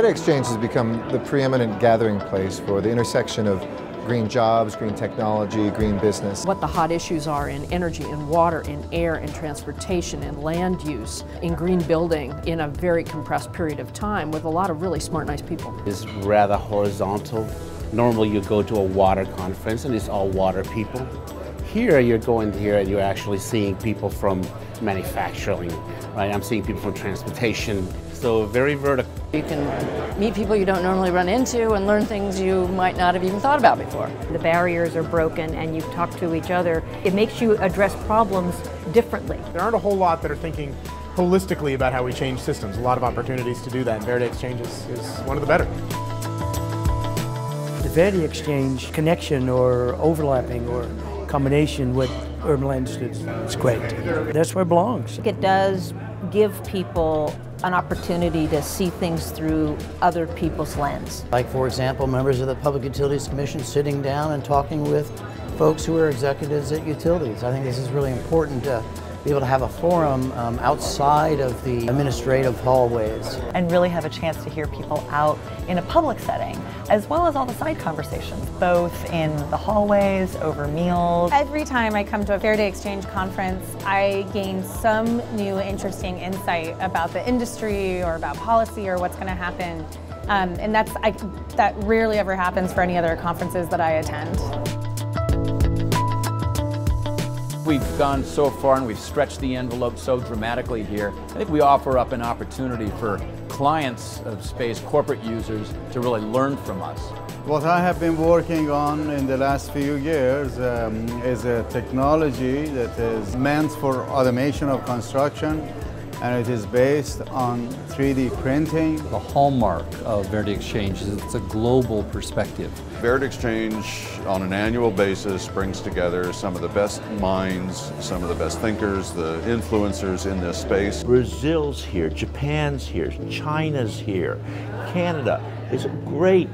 VerdeXchange has become the preeminent gathering place for the intersection of green jobs, green technology, green business. What the hot issues are in energy, in water, in air, in transportation, in land use, in green building in a very compressed period of time with a lot of really smart, nice people. It's rather horizontal. Normally you go to a water conference and it's all water people. Here you're going here and you're actually seeing people from manufacturing, right? I'm seeing people from transportation, so very vertical. You can meet people you don't normally run into and learn things you might not have even thought about before. The barriers are broken and you talk to each other. It makes you address problems differently. There aren't a whole lot that are thinking holistically about how we change systems. A lot of opportunities to do that, and VerdeXchange is one of the better. The VerdeXchange connection or overlapping or combination with urban land it's great. That's where it belongs. It does give people an opportunity to see things through other people's lens. Like, for example, members of the Public Utilities Commission sitting down and talking with folks who are executives at utilities. I think this is really important to be able to have a forum outside of the administrative hallways. And really have a chance to hear people out in a public setting, as well as all the side conversations, both in the hallways, over meals. Every time I come to a VerdeXchange conference, I gain some new interesting insight about the industry or about policy or what's going to happen. And that rarely ever happens for any other conferences that I attend. We've gone so far and we've stretched the envelope so dramatically here. I think we offer up an opportunity for clients of space, corporate users, to really learn from us. What I have been working on in the last few years is a technology that is meant for automation of construction, and it is based on 3D printing. The hallmark of VerdeXchange is it's a global perspective. VerdeXchange on an annual basis brings together some of the best minds, some of the best thinkers, the influencers in this space. Brazil's here, Japan's here, China's here, Canada. It's great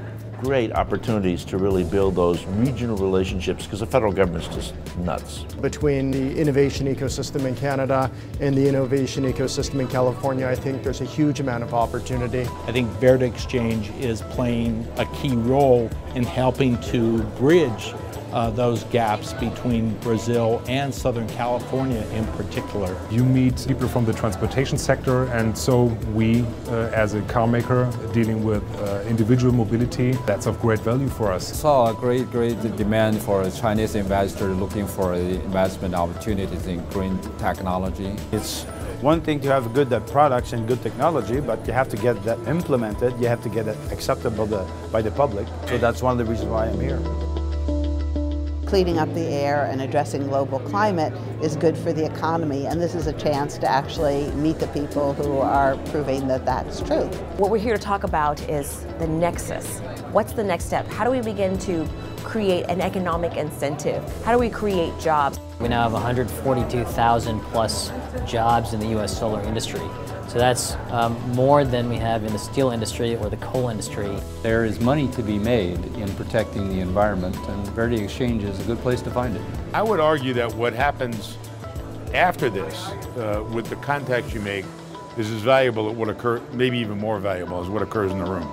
opportunities to really build those regional relationships because the federal government's just nuts. Between the innovation ecosystem in Canada and the innovation ecosystem in California, I think there's a huge amount of opportunity. I think VerdeXchange is playing a key role in helping to bridge those gaps between Brazil and Southern California in particular. You meet people from the transportation sector, and so we, as a car maker dealing with individual mobility, that's of great value for us. Saw a great demand for a Chinese investor looking for investment opportunities in green technology. It's one thing to have good products and good technology, but you have to get that implemented, you have to get it acceptable by the public. So that's one of the reasons why I'm here. Cleaning up the air and addressing global climate is good for the economy, and this is a chance to actually meet the people who are proving that that's true. What we're here to talk about is the nexus. What's the next step? How do we begin to create an economic incentive? How do we create jobs? We now have 142,000 plus jobs in the U.S. solar industry. So that's more than we have in the steel industry or the coal industry. There is money to be made in protecting the environment, and VerdeXchange is a good place to find it. I would argue that what happens after this, with the contacts you make, is as valuable as what occurs, maybe even more valuable, as what occurs in the room.